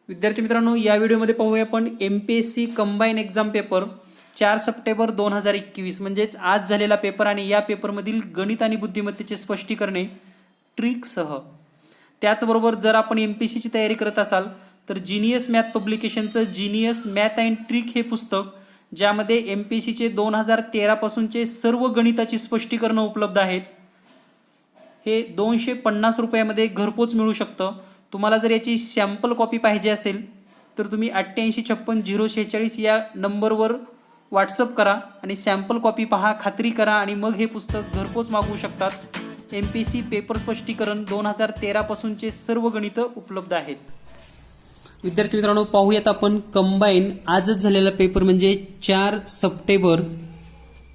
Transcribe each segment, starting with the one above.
विद्यार्थी मित्रांनो, या व्हिडिओमध्ये पाहूया आपण MPSC combine exam paper 4 September 2021 म्हणजेच आज झालेला पेपर आणि या पेपरमधील गणित आणि बुद्धिमत्तेचे स्पष्टीकरणे ट्रिकसह। त्याचबरोबर जर आपण MPSCची तयारी करत असाल तर जीनियस मॅथ पब्लिकेशनचं जीनियस मॅथ अँड ट्रिक हे पुस्तक, ज्यामध्ये MPSCचे 2013 पासूनचे सर्व गणिताची स्पष्टीकरणं उपलब्ध आहेत, हे 250 रुपयामध्ये घरपोच मिळू शकतं। तुम्हाला जर याची सॅम्पल कॉपी पाहिजे असेल तर तुम्ही 8856 या नंबरवर व्हॉट्सअप करा आणि सॅम्पल कॉपी पहा, खात्री करा आणि मग हे पुस्तक घरपोच मागवू शकतात। MPSC पेपर स्पष्टीकरण 2013 पासूनचे सर्व गणितं उपलब्ध आहेत। विद्यार्थी मित्रांनो, पाहूयात आपण कंबाईन आजच झालेला पेपर म्हणजे 4 सप्टेंबर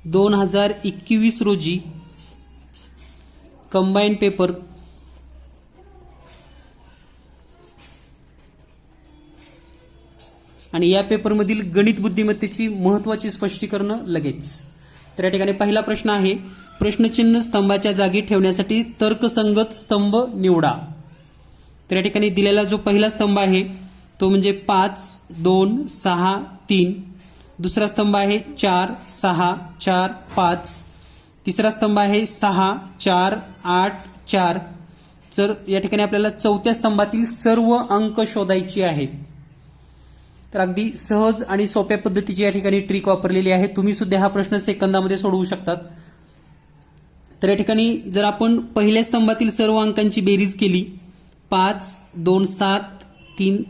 2021 रोजी कंबाईन पेपर आणि या पेपरमधील गणित बुद्धिमत्तेची महत्त्वाची स्पष्टीकरण लगेच। तर या ठिकाणी पहिला प्रश्न आहे, प्रश्नचिन्ह स्तंभाच्या जागी ठेवण्यासाठी तर्कसंगत स्तंभ निवडा। तर या ठिकाणी दिलेला जो पहिला स्तंभ आहे तो म्हणजे 5 2 6 3, दुसरा स्तंभ आहे 4 6 4 5, तिसरा स्तंभ आहे 6 4 8 4। तर या ठिकाणी आपल्याला चौथ्या स्तंभातील सर्व अंक शोधायचे आहेत। तर अगदी सहज आणि सोप्या पद्धतीची या ठिकाणी ट्रिक वापरलेली आहे। तुम्ही सुद्धा हा प्रश्न सेकंदामध्ये सोडवू शकतात। तर या ठिकाणी जर आपण पहिल्या स्तंभातील सर्व अंकांची बेरीज केली, 5 2 7 3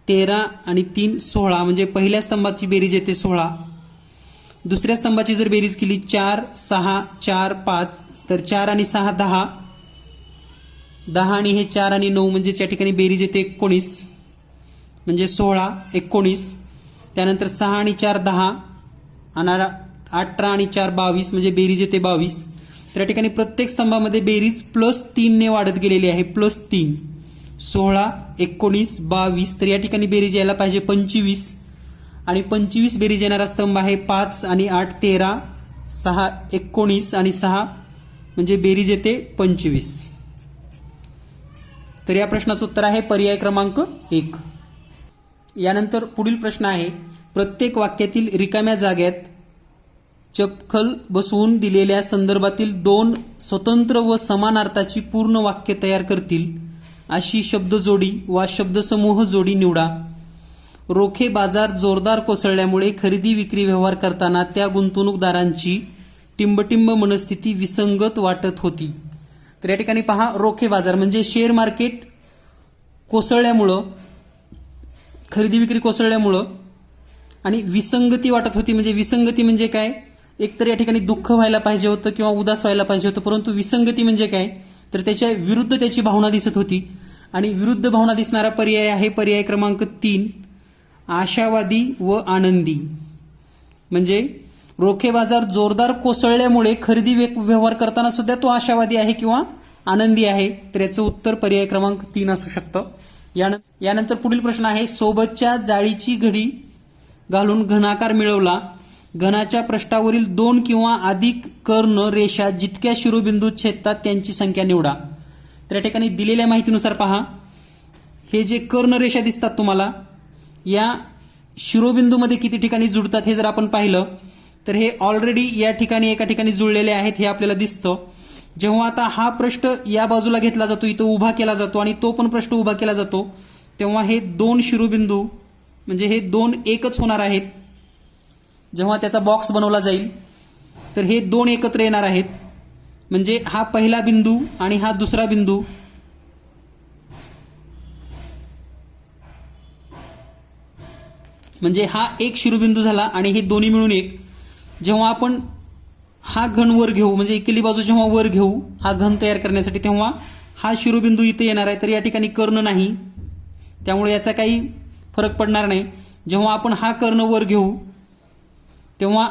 13 आणि 3 16, म्हणजे पहिल्या स्तंभाची बेरीज येते 16। दुसऱ्या स्तंभाची जर बेरीज केली 4 6 4 5, तर 4 आणि 6 10, 10 आणि हे 4 आणि 9 म्हणजे या ठिकाणी बेरीज येते 19, म्हणजे 16 19। त्यानंतर 6 आणि 4 10 आणि 18 आणि 4 22, म्हणजे बेरीज येते 22। तर या ठिकाणी प्रत्येक स्तंभामध्ये बेरीज +3 ने वाढत गेलेली आहे, +3 16 19 22। तर या ठिकाणी बेरीज यायला पाहिजे 25 आणि 25 बेरीज येणारा स्तंभ आहे 5 आणि 8 13, 6 19 आणि 6, म्हणजे बेरीज येते 25। तर या प्रश्नाचं उत्तर आहे पर्याय क्रमांक 1। यानंतर पुढील प्रश्न आहे, प्रत्येक वाक्यातील रिकाम्या जागेत चपखल बसवून दिलेल्या संदर्भातील 2 स्वतंत्र व समान अर्थाची पूर्ण वाक्य तयार करतील अशी शब्दजोडी वा शब्दसमूह जोडी निवडा। रोखे बाजार जोरदार कोसळल्यामुळे खरेदी विक्री व्यवहार करताना त्या गुंतवणूकदारांची टिंबटिंब मनस्थिती विसंगत वाटत होती। तर या ठिकाणी पहा, रोखे बाजार म्हणजे शेअर मार्केट कोसळल्यामुळं, खरेदी विक्री कोसळल्यामुळं, आणि विसंगती वाटत होती म्हणजे विसंगती म्हणजे काय, एकतर या ठिकाणी दुःख व्हायला पाहिजे होतं किंवा उदास व्हायला पाहिजे होतं, परंतु विसंगती म्हणजे काय, तर त्याच्या विरुद्ध त्याची भावना दिसत होती। आणि विरुद्ध भावना दिसणारा पर्याय आहे पर्याय क्रमांक 3, आशावादी व आनंदी। म्हणजे रोखे बाजार जोरदार कोसळल्यामुळे खरेदी व्यवहार करताना सुद्धा तो आशावादी आहे किंवा आनंदी आहे। तर याचं उत्तर पर्याय क्रमांक 3 असू शकतं। यानंतर पुढील प्रश्न आहे, सोबतच्या जाळीची घडी घालून घनाकार मिळवला। घनाच्या पृष्ठावरील 2 किंवा अधिक कर्ण रेषा जितक्या शिरोबिंदूत छेदतात त्यांची संख्या निवडा। तर या ठिकाणी दिलेल्या माहितीनुसार पहा, हे जे कर्ण रेषा दिसतात तुम्हाला, या शिरोबिंदूमध्ये किती ठिकाणी जुळतात हे जर आपण पाहिलं तर हे ऑलरेडी या ठिकाणी एका ठिकाणी जुळलेले आहेत, हे आपल्याला दिसतं। जेव्हा आता हा पृष्ठ या बाजूला घेतला जातो, इथं उभा केला जातो आणि तो पण पृष्ठ उभा केला जातो, तेव्हा हे 2 शिरोबिंदू म्हणजे हे 2 एकच होणार आहेत। जेव्हा त्याचा बॉक्स बनवला जाईल तर हे 2 एकत्र येणार आहेत, म्हणजे हा पहिला बिंदू आणि हा दुसरा बिंदू, म्हणजे हा एक शिरोबिंदू झाला आणि हे दोन्ही मिळून एक। जेव्हा आपण हा घन वर घेऊ, म्हणजे इकडली बाजू जेव्हा वर घेऊ हा घन तयार करण्यासाठी, तेव्हा हा शिरोबिंदू इथे येणार आहे। तर या ठिकाणी कर्ण नाही, त्यामुळे याचा काही फरक पडणार नाही। जेव्हा आपण हा कर्ण वर घेऊ तेव्हा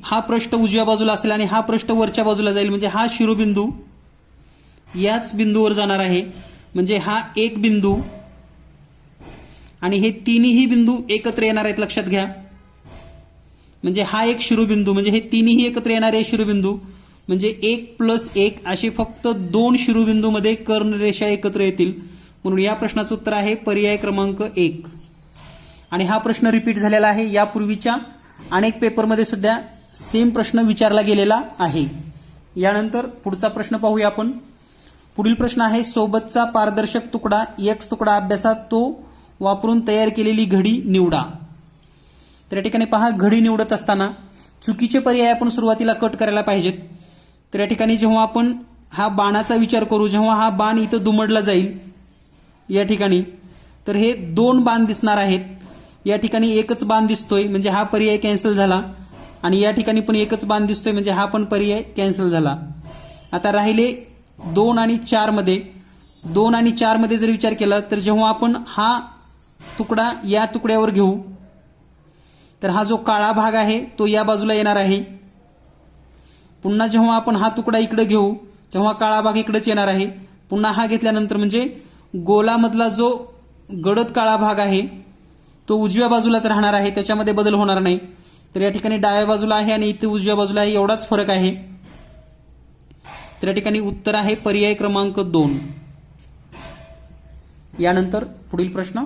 हा पृष्ठ उजव्या बाजूला असेल आणि हा पृष्ठ वरच्या बाजूला जाईल, म्हणजे हा शिरोबिंदू याच बिंदूवर जाणार आहे, म्हणजे हा एक बिंदू आणि हे तिन्ही बिंदू एकत्र येणार आहेत, लक्षात घ्या। म्हणजे हा एक शिरोबिंदू, म्हणजे हे तिन्ही एकत्र येणारे शिरोबिंदू, म्हणजे 1 + 1 असे फक्त 2 शिरोबिंदूमध्ये कर्ण रेषा एकत्र येतील, म्हणून या प्रश्नाचं उत्तर आहे पर्याय क्रमांक 1. आणि हा प्रश्न रिपीट झालेला आहे. यापूर्वीच्या अनेक पेपरमध्ये सुद्धा सेम प्रश्न विचारला गेलेला आहे. यानंतर पुढचा प्रश्न पाहूया आपण. पुढील प्रश्न आहे सोबतचा पारदर्शक तुकडा एक्स तुकडा अभ्यासात तो वापरून तयार केलेली घडी निवडा. तर या ठिकाणी पहा, घडी निवडत असताना चुकीचे पर्याय आपण सुरुवातीला कट करायला पाहिजेत. तर या ठिकाणी जेव्हा आपण हा बाणाचा विचार करू, जेव्हा हा बाण इथं दुमडला जाईल या ठिकाणी, तर हे 2 बाण दिसणार आहेत. या ठिकाणी एकच बाण दिसतोय म्हणजे हा पर्याय कॅन्सल झाला, आणि या ठिकाणी पण एकच बाण दिसतोय म्हणजे हा पण पर्याय कॅन्सल झाला. आता राहिले 2 आणि 4 मध्ये. 2 आणि 4 मध्ये जर विचार केला तर जेव्हा आपण हा तुकडा या तुकड्यावर घेऊ तर हा जो काळा भाग आहे तो या बाजूला येणार आहे. पुन्हा जेव्हा आपण हा तुकडा इकडे घेऊ तेव्हा काळा भाग इकडेच येणार आहे. पुन्हा हा घेतल्यानंतर म्हणजे गोलामधला जो गडद काळा भाग आहे तो उजव्या बाजूलाच राहणार आहे, त्याच्यामध्ये बदल होणार नाही. तर या ठिकाणी डाव्या बाजूला आहे आणि इथे उजव्या बाजूला आहे, एवढाच फरक आहे. तर या ठिकाणी उत्तर आहे पर्याय क्रमांक 2. यानंतर पुढील प्रश्न.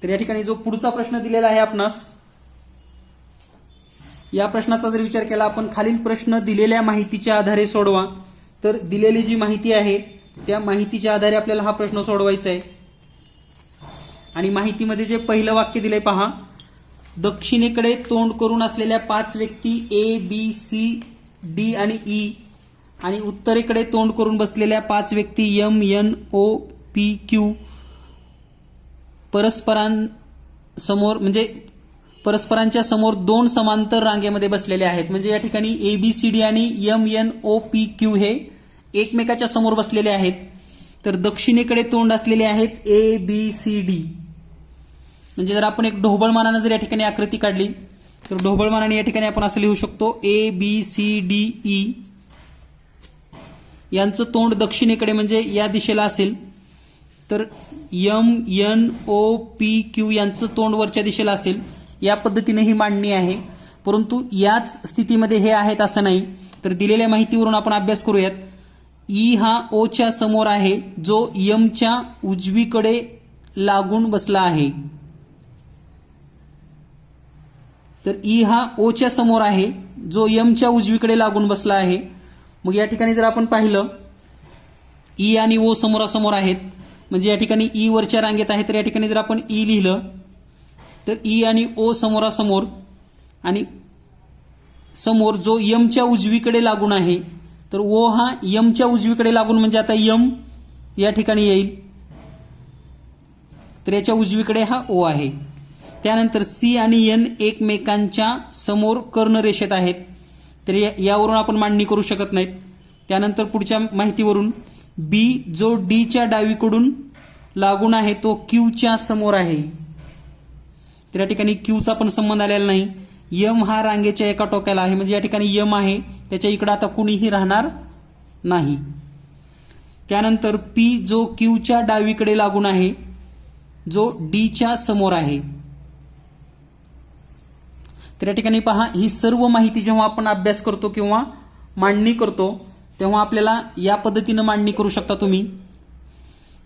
तर या ठिकाणी जो पुढचा प्रश्न दिलेला आहे आपणास, या प्रश्नाचा जर विचार केला आपण, खालील प्रश्न दिलेल्या माहितीच्या आधारे सोडवा. तर दिलेली जी माहिती आहे त्या माहितीच्या आधारे आपल्याला हा प्रश्न सोडवायचा आहे. आणि माहितीमध्ये जे पहिलं वाक्य दिलंय पहा, दक्षिणेकडे तोंड करून असलेल्या 5 व्यक्ती ए बी सी डी आणि ई आणि उत्तरेकडे तोंड करून बसलेल्या 5 व्यक्ती M N O P Q परस्परांसमोर म्हणजे परस्परांच्या समोर 2 समांतर रांगेमध्ये बसलेले आहेत. म्हणजे या ठिकाणी ए बी सी डी आणि M N O P Q हे एकमेकाच्या समोर बसलेले आहेत. तर दक्षिणेकडे तोंड असलेले आहेत ए बी सी डी. म्हणजे जर आपण एक ढोबळमानानं जर या ठिकाणी आकृती काढली तर ढोबळमानाने या ठिकाणी आपण असं लिहू शकतो A B C D E. यांचं तोंड दक्षिणेकडे म्हणजे या दिशेला असेल. तर M N O P Q यांचं तोंड वरच्या दिशेला असेल. या पद्धतीने ही मांडणी आहे, परंतु याच स्थितीमध्ये हे आहेत असं नाही. तर दिलेल्या माहितीवरून आपण अभ्यास करूयात. ई हा ओच्या समोर आहे जो यमच्या उजवीकडे लागून बसला आहे. तर ई हा ओच्या समोर आहे जो यमच्या उजवीकडे लागून बसला आहे. मग या ठिकाणी जर आपण पाहिलं ई आणि ओ समोरासमोर आहेत म्हणजे या ठिकाणी ई वरच्या रांगेत आहे. तर या ठिकाणी जर आपण ई लिहिलं तर ई आणि ओ समोरासमोर आणि समोर जो यमच्या उजवीकडे लागून आहे. तर ओ हा यमच्या उजवीकडे लागून म्हणजे आता यम या ठिकाणी येईल. तर याच्या उजवीकडे हा ओ आहे. त्यानंतर सी आणि एन एकमेकांच्या समोर कर्णरेषेत आहेत. तर यावरून आपण मांडणी करू शकत नाहीत. त्यानंतर पुढच्या माहितीवरून बी जो डीच्या डावीकडून लागून आहे तो क्यूच्या समोर आहे. तर या ठिकाणी क्यूचा पण संबंध आलेला नाही. यम हा रांगेच्या एका टोकाला आहे म्हणजे या ठिकाणी यम आहे, त्याच्या इकडे आता कुणीही राहणार नाही. त्यानंतर पी जो क्यूच्या डावीकडे लागून आहे जो डीच्या समोर आहे. तर या ठिकाणी पहा, ही सर्व माहिती जेव्हा आपण अभ्यास करतो किंवा मांडणी करतो तेव्हा आपल्याला या पद्धतीनं मांडणी करू शकता तुम्ही.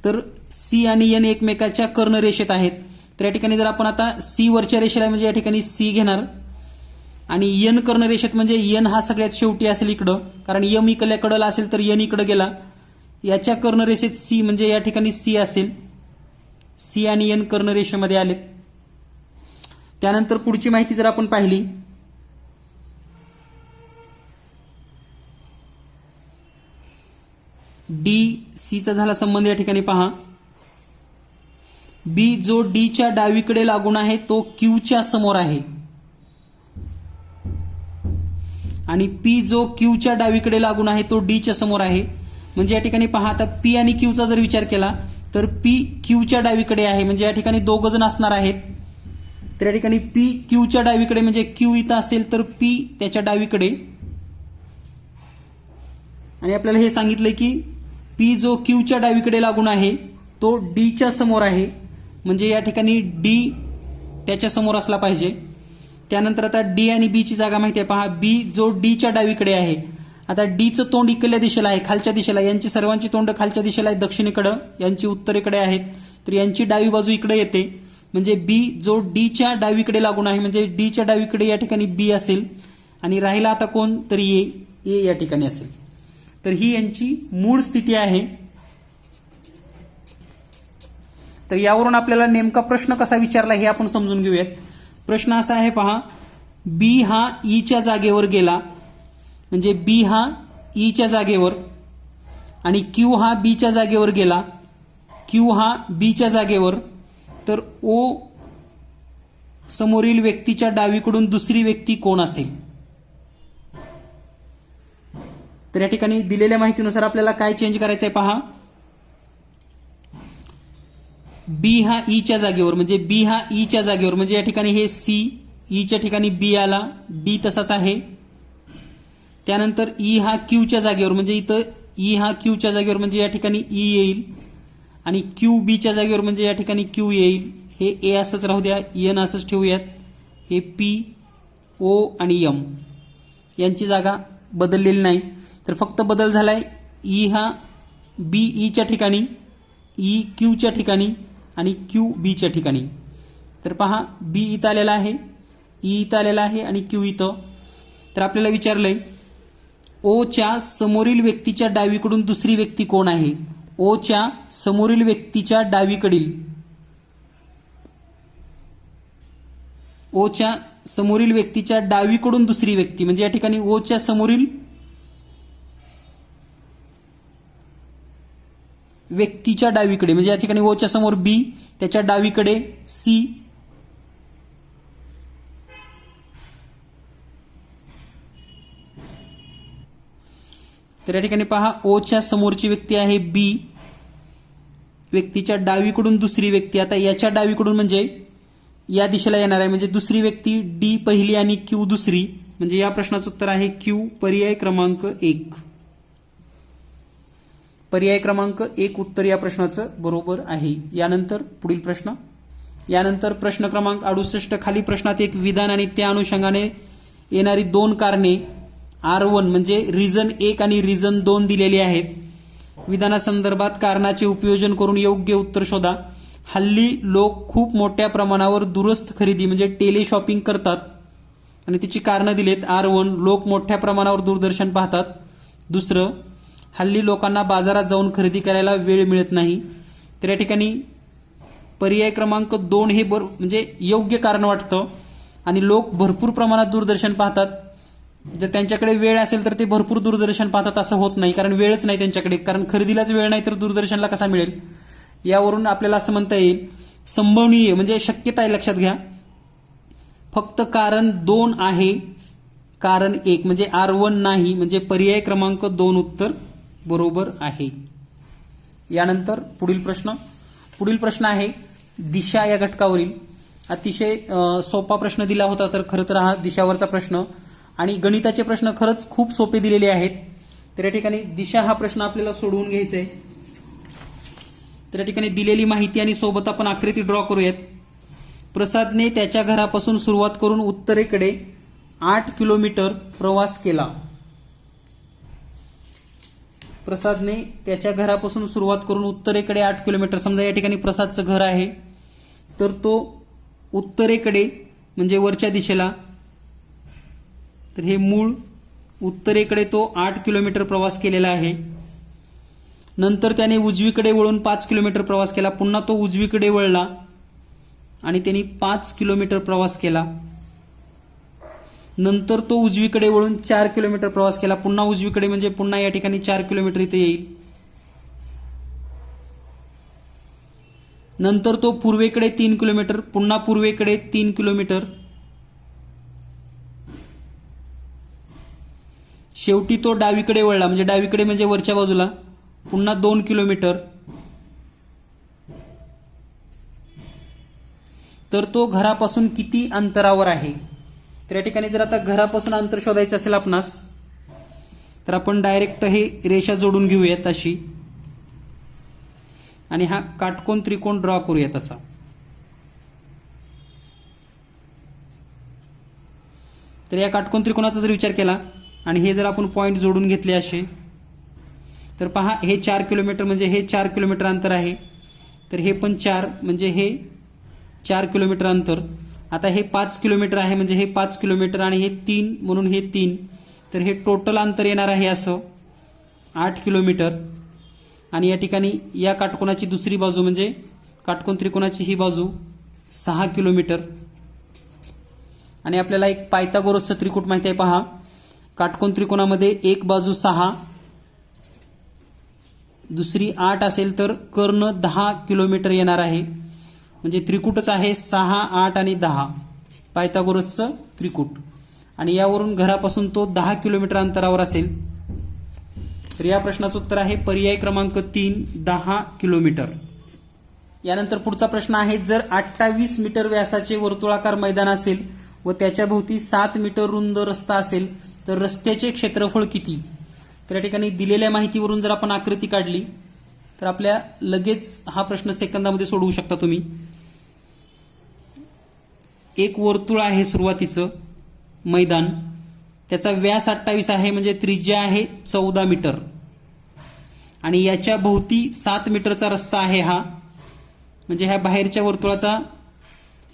तर सी आणि एन एकमेकाच्या कर्णरेषेत आहेत. तर या ठिकाणी जर आपण आता सी वरच्या रेषेला म्हणजे या ठिकाणी सी घेणार आणि एन कर्णरेषेत म्हणजे एन हा सगळ्यात शेवटी असेल इकडं, कारण यम इकडल्या कडला असेल तर एन इकडे गेला. याच्या कर्णरेषेत सी म्हणजे या ठिकाणी सी असेल. सी आणि एन कर्णरेषेमध्ये आलेत. त्यानंतर पुढची माहिती जर आपण पाहिली डी सीचा झाला संबंध. या ठिकाणी पहा, बी जो डीच्या डावीकडे लागून आहे तो क्यूच्या समोर आहे आणि पी जो क्यूच्या डावीकडे लागून आहे तो डीच्या समोर आहे. म्हणजे या ठिकाणी पहा, आता पी आणि क्यूचा जर विचार केला तर पी क्यूच्या डावीकडे आहे म्हणजे या ठिकाणी 2 जण असणार आहेत. तर या ठिकाणी पी क्यूच्या डावीकडे म्हणजे क्यू इथं असेल तर पी त्याच्या डावीकडे. आणि आपल्याला हे सांगितलंय की पी जो क्यूच्या डावीकडे लागून आहे तो डीच्या समोर आहे म्हणजे या ठिकाणी डी त्याच्या समोर असला पाहिजे. त्यानंतर आता डी आणि बी ची जागा माहिती आहे पहा, बी जो डीच्या डावीकडे आहे आता डीचं तोंड इकडल्या दिशेला आहे, खालच्या दिशेला. यांची सर्वांची तोंड खालच्या दिशेला आहे, दक्षिणेकडे. यांची उत्तरेकडे आहेत. तर यांची डावी बाजू इकडे येते. म्हणजे बी जो डीच्या डावीकडे लागून आहे, म्हणजे डीच्या डावीकडे या ठिकाणी बी असेल. आणि राहिला आता कोण, तर ए या ठिकाणी असेल. तर ही यांची मूळ स्थिती आहे. तर यावरून आपल्याला नेमका प्रश्न कसा विचारला हे आपण समजून घेऊयात. प्रश्न असा आहे पहा, बी हा ईच्या जागेवर गेला, म्हणजे बी हा ईच्या जागेवर, आणि क्यू हा बीच्या जागेवर गेला, क्यू हा बीच्या जागेवर. तर ओ समोरील व्यक्तीच्या डावीकडून दुसरी व्यक्ती कोण असेल. तर या ठिकाणी दिलेल्या माहितीनुसार आपल्याला काय चेंज करायचं आहे पहा. बी हा ईच्या जागेवर, म्हणजे बी हा ईच्या जागेवर, म्हणजे या ठिकाणी हे सी, ईच्या ठिकाणी बी आला, डी तसाच आहे. त्यानंतर ई हा क्यूच्या जागेवर, म्हणजे इथं ई हा क्यूच्या जागेवर, म्हणजे या ठिकाणी ई येईल. आणि क्यू बीच्या जागेवर, म्हणजे या ठिकाणी क्यू येईल. हे ए असंच राहू द्या, एन असंच ठेवूयात. हे पी, ओ आणि एम यांची जागा बदललेली नाही. तर फक्त बदल झालाय, ई हा बी ईच्या ठिकाणी, ई क्यूच्या ठिकाणी आणि क्यू बीच्या ठिकाणी. तर पहा, बी इथं आलेला आहे, ई इथं आलेला आहे आणि क्यू इथं. तर आपल्याला विचारलंय, ओच्या समोरील व्यक्तीच्या डावीकडून दुसरी व्यक्ती कोण आहे. ओच्या समोरील व्यक्तीच्या डावीकडील, ओच्या समोरील व्यक्तीच्या डावीकडून दुसरी व्यक्ती, म्हणजे या ठिकाणी ओच्या समोरील व्यक्तीच्या डावीकडे, म्हणजे या ठिकाणी ओच्या समोर बी, त्याच्या डावीकडे सी, तर या ठिकाणी पहा, ओच्या समोरची व्यक्ती आहे बी, व्यक्तीच्या डावीकडून दुसरी व्यक्ती. आता याच्या डावीकडून म्हणजे या दिशेला येणार आहे, म्हणजे दुसरी व्यक्ती डी पहिली आणि क्यू दुसरी. म्हणजे या प्रश्नाचं उत्तर आहे क्यू, पर्याय क्रमांक 1. पर्याय क्रमांक 1 उत्तर या प्रश्नाचं बरोबर आहे. यानंतर पुढील प्रश्न. यानंतर प्रश्न क्रमांक 68. खाली प्रश्नात एक विधान आणि त्या अनुषंगाने येणारी 2 कारणे R1 म्हणजे रिझन 1 आणि रिझन 2 दिलेली आहेत. विधानासंदर्भात कारणाचे उपयोजन करून योग्य उत्तर शोधा. हल्ली लोक खूप मोठ्या प्रमाणावर दूरस्थ खरेदी म्हणजे टेली शॉपिंग करतात आणि त्याची कारणं दिलेत. R1 लोक मोठ्या प्रमाणावर दूरदर्शन पाहतात. दुसरं, हल्ली लोकांना बाजारात जाऊन खरेदी करायला वेळ मिळत नाही. तर या ठिकाणी पर्याय क्रमांक 2 हे म्हणजे योग्य कारण वाटतं. आणि लोक भरपूर प्रमाणात दूरदर्शन पाहतात. जर त्यांच्याकडे वेळ असेल तर ते भरपूर दूरदर्शन पाहतात असं होत नाही, कारण वेळच नाही त्यांच्याकडे. कारण खरेदीलाच वेळ नाही तर दूरदर्शनला कसा मिळेल. यावरून आपल्याला असं म्हणता येईल, संभवनीय म्हणजे शक्यता आहे, लक्षात घ्या. फक्त कारण 2 आहे, कारण 1 म्हणजे R1 नाही, म्हणजे पर्याय क्रमांक 2 उत्तर बरोबर आहे. यानंतर पुढील प्रश्न. पुढील प्रश्न आहे दिशा या घटकावरील. अतिशय सोपा प्रश्न दिला होता, तर खरं तर हा दिशावरचा प्रश्न. आणि गणिताचे प्रश्न खरंच खूप सोपे दिलेले आहेत. तर या ठिकाणी दिशा हा प्रश्न आपल्याला सोडवून घ्यायचा आहे. तर या ठिकाणी दिलेली माहिती आणि सोबत आपण आकृती ड्रॉ करूयात. प्रसादने त्याच्या घरापासून सुरुवात करून उत्तरेकडे 8 किलोमीटर प्रवास केला. प्रसादने त्याच्या घरापासून सुरुवात करून उत्तरेकडे 8 किलोमीटर, समजा या ठिकाणी प्रसादचं घर आहे, तर तो उत्तरेकडे म्हणजे वरच्या दिशेला, तर हे मूळ उत्तरेकडे तो 8 किलोमीटर प्रवास केलेला आहे. नंतर त्याने उजवीकडे वळून 5 किलोमीटर प्रवास केला. पुन्हा तो उजवीकडे वळला आणि त्यांनी 5 किलोमीटर प्रवास केला. नंतर तो उजवीकडे वळून 4 किलोमीटर प्रवास केला. पुन्हा उजवीकडे म्हणजे पुन्हा या ठिकाणी 4 किलोमीटर इथे येईल. नंतर तो पूर्वेकडे 3 किलोमीटर, पुन्हा पूर्वेकडे 3 किलोमीटर. शेवटी तो डावीकडे वळला, म्हणजे डावीकडे म्हणजे वरच्या बाजूला, पुन्हा 2 किलोमीटर. तर तो घरापासून किती अंतरावर आहे. तर या ठिकाणी जर आता घरापासून अंतर शोधायचं असेल आपणास, तर आपण डायरेक्ट हे रेषा जोडून घेऊयात अशी, आणि हा काटकोन त्रिकोण ड्रॉ करूयात असा. तर या काटकोन त्रिकोणाचा जर विचार केला, आणि हे जर आपण पॉईंट जोडून घेतले असे तर पहा हे 4 किलोमीटर म्हणजे हे 4 किलोमीटर अंतर आहे, तर हे पण 4 म्हणजे हे 4 किलोमीटर अंतर. आता हे 5 किलोमीटर आहे म्हणजे हे 5 किलोमीटर आणि हे 3 म्हणून हे 3, तर हे टोटल अंतर येणार आहे असं 8 किलोमीटर. आणि या ठिकाणी या काटकोनाची दुसरी बाजू म्हणजे काटकोन त्रिकोणाची ही बाजू 6 किलोमीटर. आणि आपल्याला एक पायथागोरसचं त्रिकूट माहिती आहे पहा. काटकोन त्रिकोणामध्ये एक बाजू 6 दुसरी 8 असेल तर कर्ण 10 किलोमीटर येणार आहे. म्हणजे त्रिकूटच आहे 6, 8 आणि 10 पायथागोरसचं त्रिकूट. आणि यावरून घरापासून तो 10 किलोमीटर अंतरावर असेल. तर या प्रश्नाचं उत्तर आहे पर्याय क्रमांक 3, 10 किलोमीटर. यानंतर पुढचा प्रश्न आहे, जर 28 मीटर व्यासाचे वर्तुळाकार मैदान असेल व त्याच्या भोवती 7 मीटर रुंद रस्ता असेल तर रस्त्याचे क्षेत्रफळ किती? तर या ठिकाणी दिलेल्या माहितीवरून जर आपण आकृती काढली तर आपल्या लगेच हा प्रश्न सेकंदामध्ये सोडवू शकता तुम्ही. एक वर्तुळ आहे सुरुवातीचं मैदान, त्याचा व्यास 28 आहे म्हणजे त्रिज्या आहे 14 मीटर आणि याच्या भोवती 7 मीटरचा रस्ता आहे. हा म्हणजे ह्या बाहेरच्या वर्तुळाचा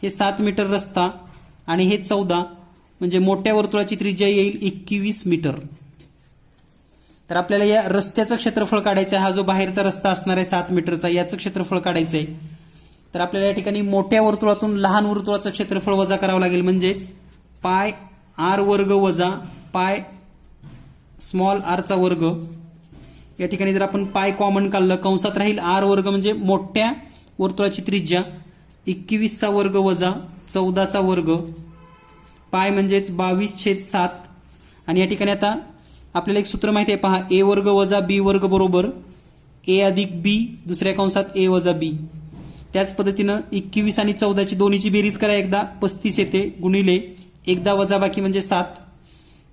हे 7 मीटर रस्ता आणि हे 14 म्हणजे मोठ्या वर्तुळाची त्रिज्या येईल 21 मीटर. तर आपल्याला या रस्त्याचं क्षेत्रफळ काढायचं आहे. हा जो बाहेरचा रस्ता असणार आहे 7 मीटरचा याचं क्षेत्रफळ काढायचं आहे. तर आपल्याला या ठिकाणी मोठ्या वर्तुळातून लहान वर्तुळाचं क्षेत्रफळ वजा करावं लागेल. म्हणजेच पाय आर वर्ग वजा पाय स्मॉल आरचा वर्ग. या ठिकाणी जर आपण पाय कॉमन काढलं कंसात राहील आर वर्ग म्हणजे मोठ्या वर्तुळाची त्रिज्या 21चा वर्ग वजा 14चा वर्ग पाय म्हणजेच 22/7. आणि या ठिकाणी आता आपल्याला एक सूत्र माहिती आहे पहा, ए वर्ग वजा बी वर्ग बरोबर ए अधिक बी दुसऱ्या कंसात ए वजा बी. त्याच पद्धतीनं 21 आणि 14ची दोन्हीची बेरीज करा, एकदा 35 येते गुणिले एकदा वजा बाकी म्हणजे 7.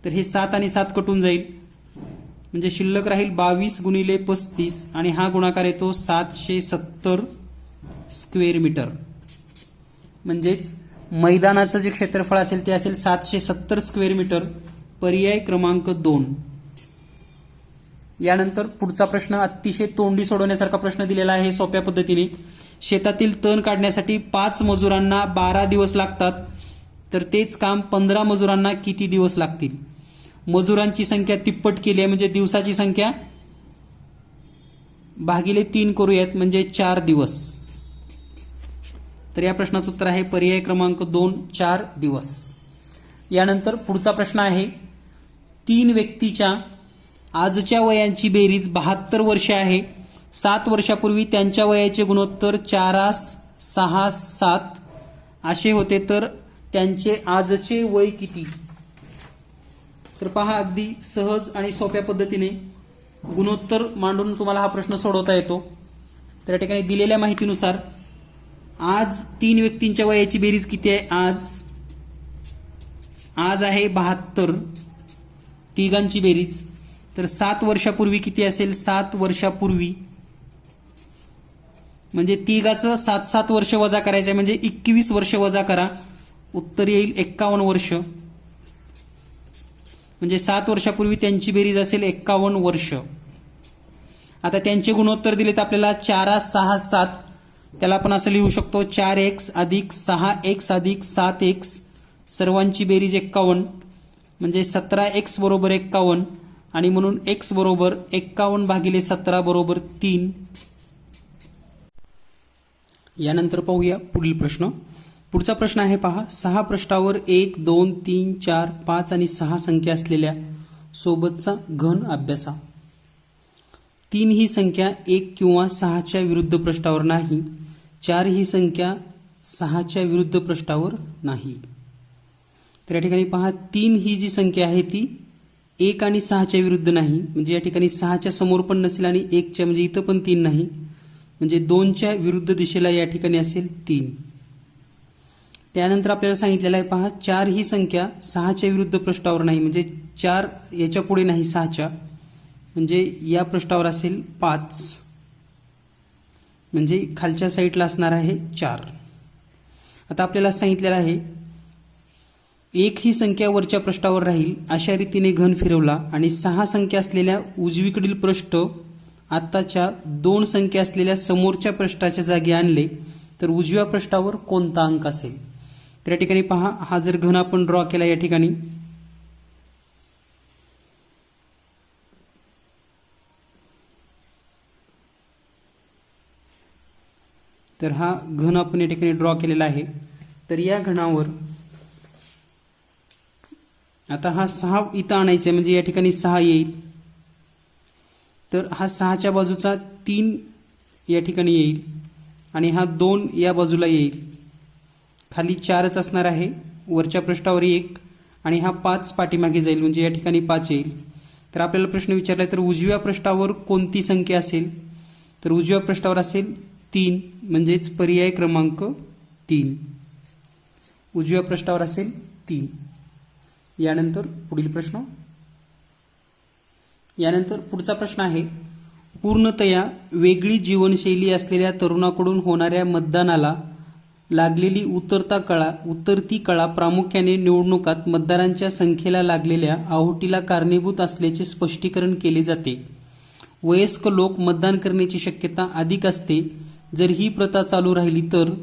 तर हे 7 आणि 7 कटून जाईल म्हणजे शिल्लक राहील 22 गुणिले 35 आणि हा गुणाकार येतो 770 स्क्वेअर मीटर. म्हणजेच मैदानाचं जे क्षेत्रफळ असेल ते असेल 770 स्क्वेअर मीटर. पर्याय क्रमांक 2. यानंतर पुढचा प्रश्न अतिशय तोंडी सोडवण्यासारखा प्रश्न दिलेला आहे सोप्या पद्धतीने. शेतातील तण काढण्यासाठी 5 मजुरांना 12 दिवस लागतात तर तेच काम 15 मजुरांना किती दिवस लागतील? मजुरांची संख्या तिप्पट केली आहे म्हणजे दिवसाची संख्या भागिले 3 करूयात म्हणजे 4 दिवस. तर या प्रश्नाचं उत्तर आहे पर्याय क्रमांक 2, 4 दिवस. यानंतर पुढचा प्रश्न आहे, 3 व्यक्तीच्या आजच्या वयांची बेरीज 72 वर्षे आहे. 7 वर्षापूर्वी त्यांच्या वयाचे गुणोत्तर 4:6:7 असे होते तर त्यांचे आजचे वय किती? तर पहा अगदी सहज आणि सोप्या पद्धतीने गुणोत्तर मांडून तुम्हाला हा प्रश्न सोडवता येतो. तर या ठिकाणी दिलेल्या माहितीनुसार आज 3 व्यक्तींच्या वयाची बेरीज किती आहे? आज आहे 72 तिघांची बेरीज. तर 7 वर्षापूर्वी किती असेल? 7 वर्षापूर्वी म्हणजे तिघाचं 7 वर्ष वजा करायचं आहे म्हणजे 21 वर्ष वजा करा, उत्तर येईल 51 वर्ष. म्हणजे 7 वर्षापूर्वी त्यांची बेरीज असेल 51 वर्ष. आता त्यांचे गुणोत्तर दिलेत आपल्याला 4:6:7. त्याला आपण असं लिहू शकतो 4x अधिक 6x अधिक 7x सर्वांची बेरीज 51 म्हणजे 17x बरोबर 51 आणि म्हणून x बरोबर 51 भागिले 17 बरोबर 3. यानंतर पाहूया पुढील प्रश्न. पुढचा प्रश्न आहे पहा, 6 पृष्ठावर 1, 2, 3, 4, 5 आणि 6 संख्या असलेल्या सोबतचा घन अभ्यासा. 3 ही संख्या 1 किंवा 6च्या विरुद्ध पृष्ठावर नाही. 4 ही संख्या 6च्या विरुद्ध पृष्ठावर नाही. तर या ठिकाणी पहा 3 ही जी संख्या आहे ती 1 आणि 6च्या विरुद्ध नाही म्हणजे या ठिकाणी 6च्या समोर पण नसेल आणि 1च्या म्हणजे इथं पण 3 नाही म्हणजे 2च्या विरुद्ध दिशेला या ठिकाणी असेल 3. त्यानंतर आपल्याला सांगितलेलं आहे पहा 4 ही संख्या 6च्या विरुद्ध पृष्ठावर नाही म्हणजे 4 याच्या पुढे नाही 6च्या म्हणजे या पृष्ठावर असेल 5 म्हणजे खालच्या साईडला असणार आहे 4. आता आपल्याला सांगितलेलं आहे एक ही संख्या वरच्या पृष्ठावर राहील अशा रीतीने घन फिरवला आणि 6 संख्या असलेल्या उजवीकडील पृष्ठ आत्ताच्या 2 संख्या असलेल्या समोरच्या पृष्ठाच्या जागी आणले तर उजव्या पृष्ठावर कोणता अंक असेल? तर या ठिकाणी पहा, हा जर घन आपण ड्रॉ केला या ठिकाणी, तर हा घन आपण या ठिकाणी ड्रॉ केलेला आहे. तर या घनावर आता हा 6 इथं आणायचा आहे, म्हणजे या ठिकाणी 6 येईल. तर हा 6च्या बाजूचा 3 या ठिकाणी येईल आणि हा 2 या बाजूला येईल. खाली 4च असणार आहे, वरच्या पृष्ठावर 1 आणि हा 5 पाठीमागे जाईल, म्हणजे या ठिकाणी 5 येईल. तर आपल्याला प्रश्न विचारला तर उजव्या पृष्ठावर कोणती संख्या असेल? तर उजव्या पृष्ठावर असेल 3, म्हणजेच पर्याय क्रमांक 3. उजव्या पृष्ठावर असेल 3. यानंतर पुढील प्रश्न. यानंतर पुढचा प्रश्न आहे, पूर्णतया वेगळी जीवनशैली असलेल्या तरुणाकडून होणाऱ्या मतदानाला लागलेली उतरती कळा प्रामुख्याने निवडणुकात मतदारांच्या संख्येला लागलेल्या आहोटीला कारणीभूत असल्याचे स्पष्टीकरण केले जाते. वयस्क लोक मतदान करण्याची शक्यता अधिक असते. जर ही प्रथा चालू राहिली तर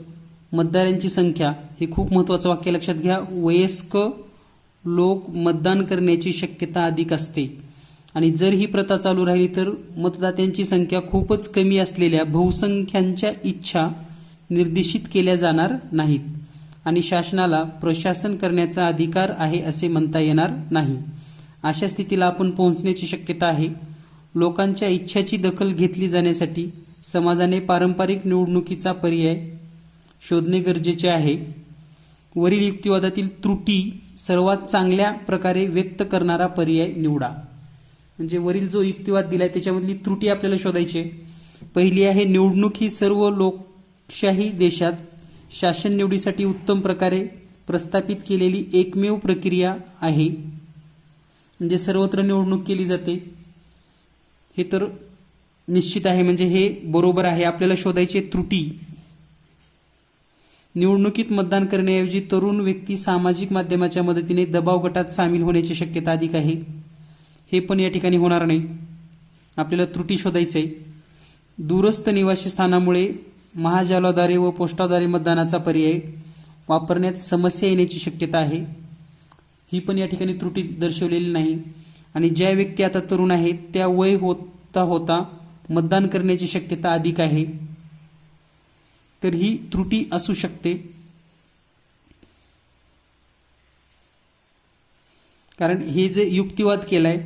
मतदारांची संख्या, हे खूप महत्त्वाचं वाक्य लक्षात घ्या, वयस्क लोक मतदान करण्याची शक्यता अधिक असते. आणि जर ही प्रथा चालू राहिली तर मतदात्यांची संख्या खूपच कमी असलेल्या बहुसंख्यांच्या इच्छा निर्देशित केल्या जाणार नाहीत आणि शासनाला प्रशासन करण्याचा अधिकार आहे असे म्हणता येणार नाही. अशा स्थितीला आपण पोहोचण्याची शक्यता आहे. लोकांच्या इच्छाची दखल घेतली जाण्यासाठी समाजाने पारंपरिक निवडणुकीचा पर्याय शोधणे गरजेचे आहे. वरील युक्तिवादातील त्रुटी सर्वात चांगल्या प्रकारे व्यक्त करणारा पर्याय निवडा. म्हणजे वरील जो युक्तिवाद दिलाय त्याच्यामधली त्रुटी आपल्याला शोधायची आहे. पहिली आहे, निवडणूक ही सर्व लोकशाही देशात शासन निवडीसाठी उत्तम प्रकारे प्रस्थापित केलेली एकमेव प्रक्रिया आहे. म्हणजे सर्वत्र निवडणूक केली जाते, हे तर निश्चित आहे, म्हणजे हे बरोबर आहे. आपल्याला शोधायची त्रुटी, निवडणुकीत मतदान करण्याऐवजी तरुण व्यक्ती सामाजिक माध्यमाच्या मदतीने दबाव गटात सामील होण्याची शक्यता अधिक आहे. हे पण या ठिकाणी होणार नाही. आपल्याला त्रुटी शोधायचं आहे. दूरस्थ निवासी स्थानामुळे महाजालाद्वारे व पोस्टाद्वारे मतदानाचा पर्याय वापरण्यात समस्या येण्याची शक्यता आहे. ही पण या ठिकाणी त्रुटी दर्शवलेली नाही. आणि ज्या व्यक्ती आता तरुण आहेत त्या वय होता होता मतदान करण्याची शक्यता अधिक आहे, तर ही त्रुटी असू शकते. कारण हे जे युक्तिवाद केलाय,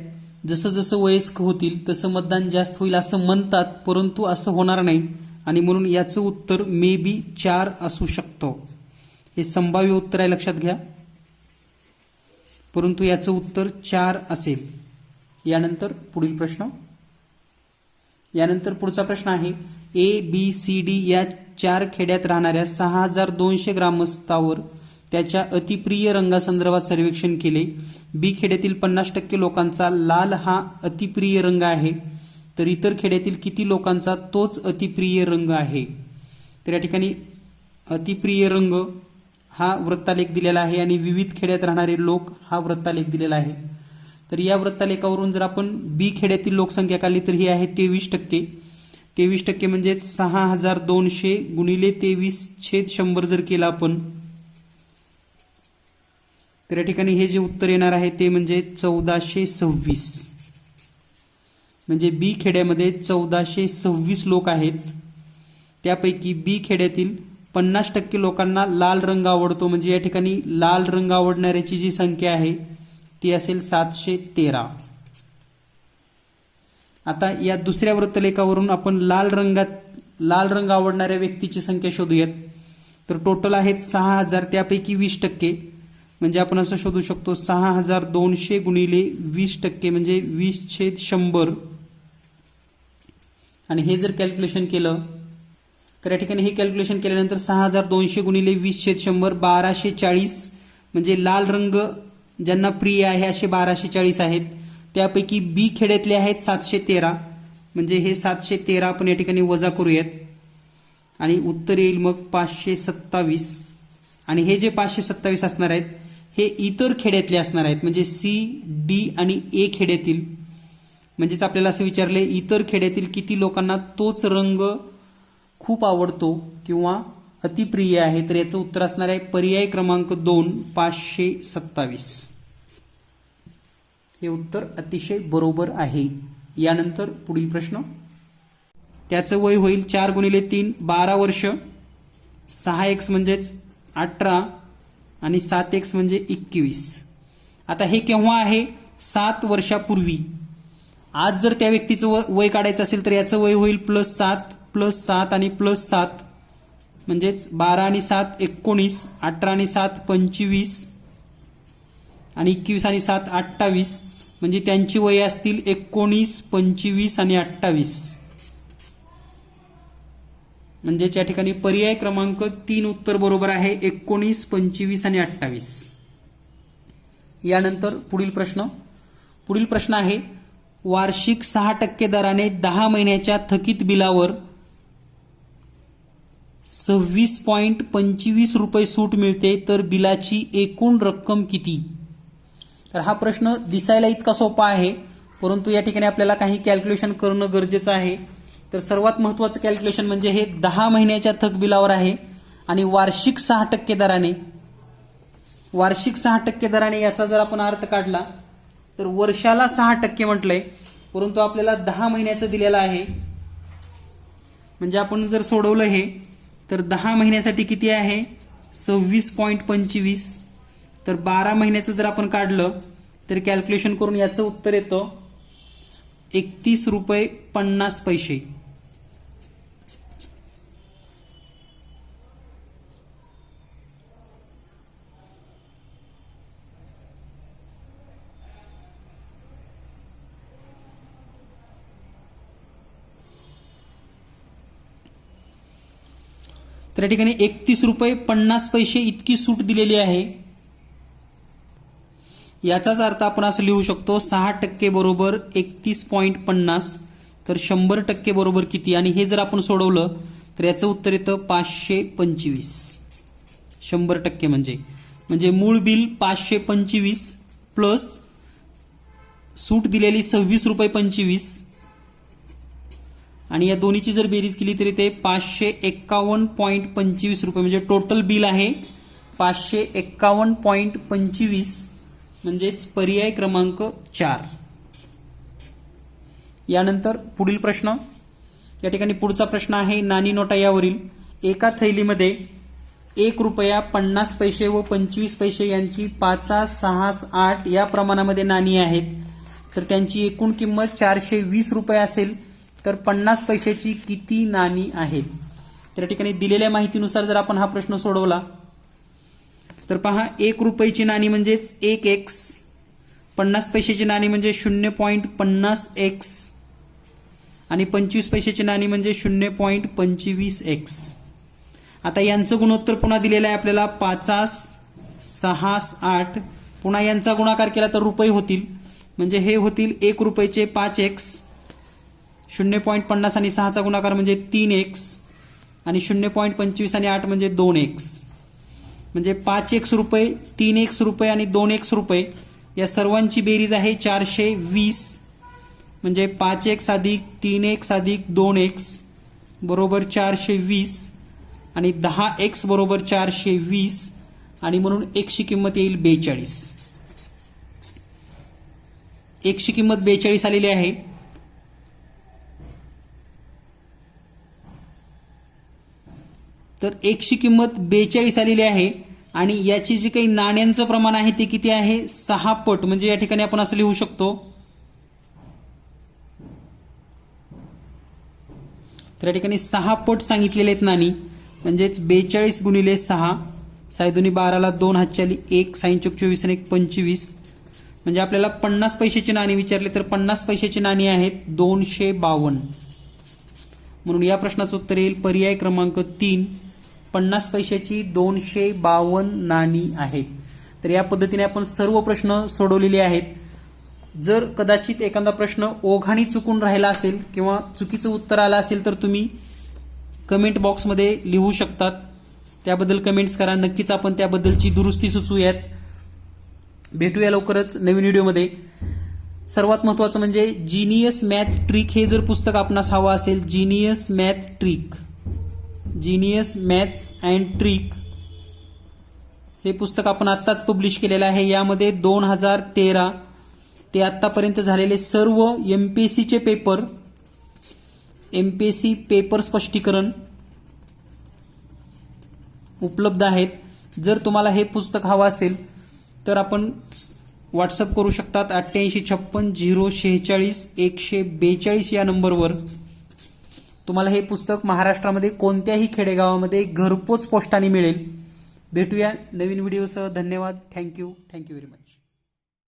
जसं जसं वयस्क होतील तसं मतदान जास्त होईल असं म्हणतात, परंतु असं होणार नाही. आणि म्हणून याचं उत्तर मे बी 4 असू शकतं. हे संभाव्य उत्तर आहे, लक्षात घ्या. परंतु याचं उत्तर 4 असेल. यानंतर पुढील प्रश्न. यानंतर पुढचा प्रश्न आहे, ABCD या 4 खेड्यात राहणाऱ्या 6200 ग्रामस्थावर त्याच्या अतिप्रिय रंगासंदर्भात सर्वेक्षण केले. बी खेड्यातील 50% लोकांचा लाल हा अतिप्रिय रंग आहे, तर इतर खेड्यातील किती लोकांचा तोच अतिप्रिय रंग आहे? तर या ठिकाणी अतिप्रिय रंग हा वृत्तालेख दिलेला आहे आणि विविध खेड्यात राहणारे लोक हा वृत्तालेख दिलेला आहे. तर या वृत्तालेखावरून जर आपण बी खेड्यातील लोकसंख्या काढली तर ही आहे 23%. 23% म्हणजे 6200 गुणिले 23/100 जर केला आपण, तर या ठिकाणी हे जे उत्तर येणार आहे ते म्हणजे 1426. म्हणजे बी खेड्यामध्ये 1426 लोक आहेत. त्यापैकी बी खेड्यातील 50% लोकांना लाल रंग आवडतो, म्हणजे या ठिकाणी लाल रंग आवडणाऱ्याची जी संख्या आहे ती असेल 713. आता या दुसऱ्या वृत्तलेखावरून आपण लाल रंग आवडणाऱ्या व्यक्तीची संख्या शोधूयात. तर टोटल आहेत 6000, त्यापैकी 20%, म्हणजे आपण असं शोधू शकतो 6200 गुणिले 20% म्हणजे 20/100. आणि हे जर कॅल्क्युलेशन केलं तर या ठिकाणी हे कॅल्क्युलेशन केल्यानंतर 6200 गुणिले 20/100 1240, म्हणजे लाल रंग ज्यांना प्रिय आहे असे 1240 आहेत. त्यापैकी बी खेड्यातले आहेत 713, म्हणजे हे 713 आपण या ठिकाणी वजा करूयात आणि उत्तर येईल मग 527. आणि हे जे 527 असणार आहेत हे इतर खेड्यातले असणार आहेत, म्हणजे सी, डी आणि ए खेड्यातील. म्हणजेच आपल्याला असं विचारले इतर खेड्यातील किती लोकांना तोच रंग खूप आवडतो किंवा अतिप्रिय आहे. तर याचं उत्तर असणार आहे पर्याय क्रमांक 2 527. हे उत्तर अतिशय बरोबर आहे. यानंतर पुढील प्रश्न. त्याचं वय होईल 4 × 3 12 वर्ष, 6x म्हणजेच 18 आणि 7x म्हणजे 21. आता हे केव्हा आहे? 7 वर्षापूर्वी. आज जर त्या व्यक्तीचं वय काढायचं असेल तर याचं वय होईल +7 +7 आणि +7 म्हणजेच 12 आणि 7 19, 18 आणि 7 25 आणि 21 आणि 7 28. म्हणजे त्यांची वय असतील 19, 25 आणि 28. म्हणजे या ठिकाणी पर्याय क्रमांक 3 उत्तर बरोबर आहे, 19, 25 आणि 28. यानंतर पुढील प्रश्न आहे वार्षिक 6% दराने 10 महिन्याच्या थकीत बिलावर 26.25 रुपये सूट मिळते, तर बिलाची एकूण रक्कम किती? तर हा प्रश्न दिसायला इतका सोपा आहे, परंतु या ठिकाणी आपल्याला काही कॅल्क्युलेशन करणं गरजेचं आहे. तर सर्वात महत्त्वाचं कॅल्क्युलेशन म्हणजे हे 10 महिन्याच्या थक बिलावर आहे आणि वार्षिक 6% दराने. वार्षिक 6% दराने याचा जर आपण अर्थ काढला तर वर्षाला 6% म्हटलंय, परंतु आपल्याला 10 महिन्याचं दिलेलं आहे. म्हणजे आपण जर सोडवलं हे तर 10 महिन्यासाठी किती आहे? 26.25. तर 12 महिन्याचं जर आपण काढलं तर कॅल्क्युलेशन करून याचं उत्तर येतं 31 रुपये 50 पैसे. तर या ठिकाणी 31 रुपये 50 पैसे इतकी सूट दिलेली आहे. याचाच अर्थ आपण असं लिहू शकतो 6% बरोबर 31.50. तर 100% बरोबर किती? आणि हे जर आपण सोडवलं तर याचं उत्तर येतं 525. 100% म्हणजे मूळ बिल 525 प्लस सूट दिलेली 26 रुपये 25 आणि या दोन्हीची जर बेरीज केली तरी ते 551.25 रुपये. म्हणजे टोटल बिल आहे 551.25. म्हणजेच पर्याय क्रमांक 4. यानंतर पुढील प्रश्न. या ठिकाणी पुढचा प्रश्न आहे नाणी नोटा यावरील एका थैलीमध्ये 1 रुपया 50 पैसे व 25 पैसे यांची 5, 6, 8 या प्रमाणामध्ये नाणी आहेत. तर त्यांची एकूण किंमत 420 रुपये असेल, तर 50 पैशाची किती नाणी आहेत? तर या ठिकाणी दिलेल्या माहितीनुसार जर आपण हा प्रश्न सोडवला तर पहा 1 रुपयाची नाणी म्हणजेच 1x, 50 पैशाची नाणी म्हणजे 0.50x आणि 25 पैशाची नाणी म्हणजे 0.25x. आता यांचं गुणोत्तर पुन्हा दिलेलं आहे आपल्याला 5, 6, 8. पुन्हा यांचा गुणाकार केला तर रुपये होतील, म्हणजे हे होतील 1 रुपयाचे 5x, 0.50 आणि 6चा गुणाकार म्हणजे 3x आणि 0.25 आणि 8 म्हणजे 2x. म्हणजे 5x रुपये, 3x रुपये आणि 2x रुपये या सर्वांची बेरीज आहे 420. म्हणजे 5x अधिक 3x अधिक 2x बरोबर 420 आणि 10x बरोबर 420 आणि म्हणून x ची किंमत येईल 42. x ची किंमत 42 आलेली आहे. तर 1 ची किंमत 42 आलेली आहे आणि याची जी काही नाण्यांचं प्रमाण आहे ते किती आहे? 6 पट. म्हणजे या ठिकाणी आपण असं लिहू शकतो. तर या ठिकाणी 6 पट सांगितलेले आहेत नाणी. म्हणजेच 42 गुणिले 6, 6 दुनी 12ला 2 हातची आली 1, 6 चौक 24 आणि 1 25. म्हणजे आपल्याला 50 पैशाची नाणी विचारले तर 50 पैशाची नाणी आहेत 252. म्हणून या प्रश्नाचं उत्तर येईल पर्याय क्रमांक 3, 50 पैशाची 252 नाणी आहेत. तर या पद्धतीने आपण सर्व प्रश्न सोडवलेले आहेत. जर कदाचित एखादा प्रश्न ओघाणी चुकून राहिला असेल किंवा चुकीचं उत्तर आलं असेल तर तुम्ही कमेंट बॉक्समध्ये लिहू शकतात. त्याबद्दल कमेंट्स करा. नक्कीच आपण त्याबद्दलची दुरुस्ती सुचवूयात. भेटूया लवकरच नवीन व्हिडिओमध्ये. सर्वात महत्त्वाचं म्हणजे जीनियस मॅथ ट्रिक हे जर पुस्तक आपणास हवं असेल, genius math trick, genius maths and trick हे पुस्तक आपण आत्ताच पब्लिश केलेलं आहे. यामध्ये 2013 ते आत्तापर्यंत झालेले सर्व एमपीएससीचे पेपर, एमपीएससी पेपर स्पष्टीकरण उपलब्ध आहेत. जर तुम्हाला हे पुस्तक हवं असेल तर आपण व्हॉट्सअप करू शकतात 8856 046 142 या नंबरवर. तुम्हाला हे पुस्तक महाराष्ट्रामध्ये कोणत्याही खेडेगावामध्ये घरपोच पोस्टाने मिळेल. भेटूया नवीन व्हिडिओसह. धन्यवाद. Thank you very much.